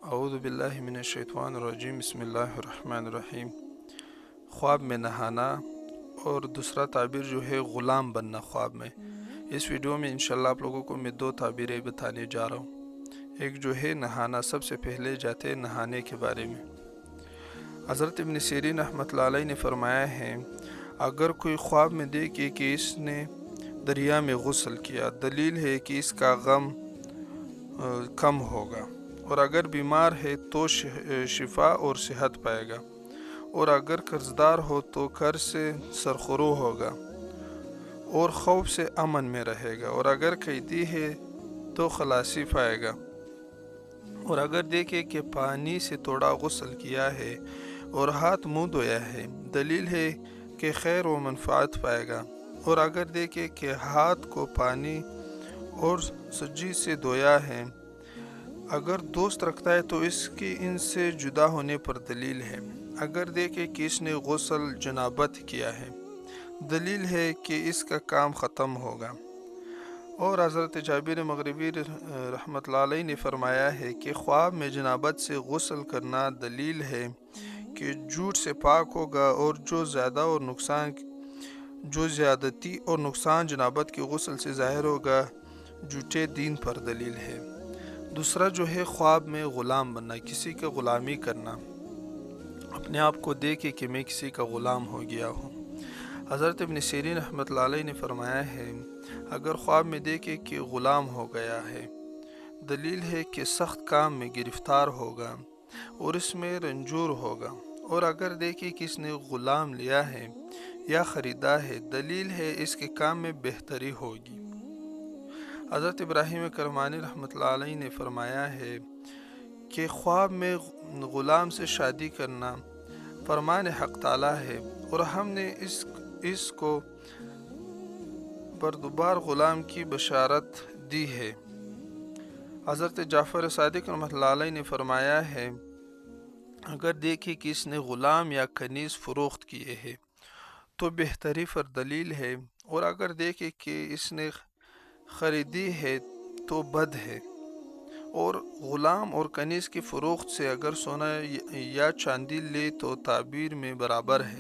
اعوذ باللہ من الشیطان الرجیم، بسم اللہ الرحمن الرحیم۔ خواب میں نہانا اور دوسرا تعبیر جو ہے غلام بننا خواب میں۔ اس ویڈیو میں انشاءاللہ آپ لوگوں کو میں دو تعبیریں بتانے جا رہا ہوں۔ ایک جو ہے نہانا، سب سے پہلے جاتے نہانے کے بارے میں۔ حضرت ابن سیرین رحمۃ اللہ علیہ نے فرمایا ہے، اگر کوئی خواب میں دیکھے کہ اس نے دریا میں غسل کیا، دلیل ہے کہ اس کا غم کم ہوگا، اور اگر بیمار ہے تو شفا اور صحت پائے گا، اور اگر قرضدار ہو تو قرض سے سرخرو ہوگا اور خوف سے امن میں رہے گا، اور اگر قیدی ہے تو خلاصی پائے گا، اور اگر دیکھے کہ پانی سے تھوڑا غسل کیا ہے اور ہاتھ منہ دھویا ہے، دلیل ہے کہ خیر و منفعت پائے گا، اور اگر دیکھے کہ ہاتھ کو پانی اور سجی سے دھویا ہے، اگر دوست رکھتا ہے تو اس کی ان سے جدا ہونے پر دلیل ہے، اگر دیکھے کہ اس نے غسل جنابت کیا ہے، دلیل ہے کہ اس کا کام ختم ہوگا۔ اور حضرت جابر مغربی رحمۃ اللہ علیہ نے فرمایا ہے کہ خواب میں جنابت سے غسل کرنا دلیل ہے کہ جھوٹ سے پاک ہوگا، اور جو زیادتی اور نقصان جنابت کے غسل سے ظاہر ہوگا، جھوٹے دین پر دلیل ہے۔ دوسرا جو ہے خواب میں غلام بننا، کسی کا غلامی کرنا، اپنے آپ کو دیکھے کہ میں کسی کا غلام ہو گیا ہوں۔ حضرت ابن سیرین رحمۃ اللہ علیہ نے فرمایا ہے، اگر خواب میں دیکھے کہ غلام ہو گیا ہے، دلیل ہے کہ سخت کام میں گرفتار ہوگا اور اس میں رنجور ہوگا، اور اگر دیکھے کہ اس نے غلام لیا ہے یا خریدا ہے، دلیل ہے اس کے کام میں بہتری ہوگی۔ حضرت ابراہیم کرمانی رحمۃ اللہ علیہ نے فرمایا ہے کہ خواب میں غلام سے شادی کرنا فرمان حق تعالی ہے، اور ہم نے اس کو بردبار غلام کی بشارت دی ہے۔ حضرت جعفر صادق رحمۃ اللہ علیہ نے فرمایا ہے، اگر دیکھے کہ اس نے غلام یا کنیز فروخت کیے ہیں تو بہتری پر دلیل ہے، اور اگر دیکھے کہ اس نے خریدی ہے تو بد ہے، اور غلام اور کنیز کی فروخت سے اگر سونا یا چاندی لے تو تعبیر میں برابر ہے۔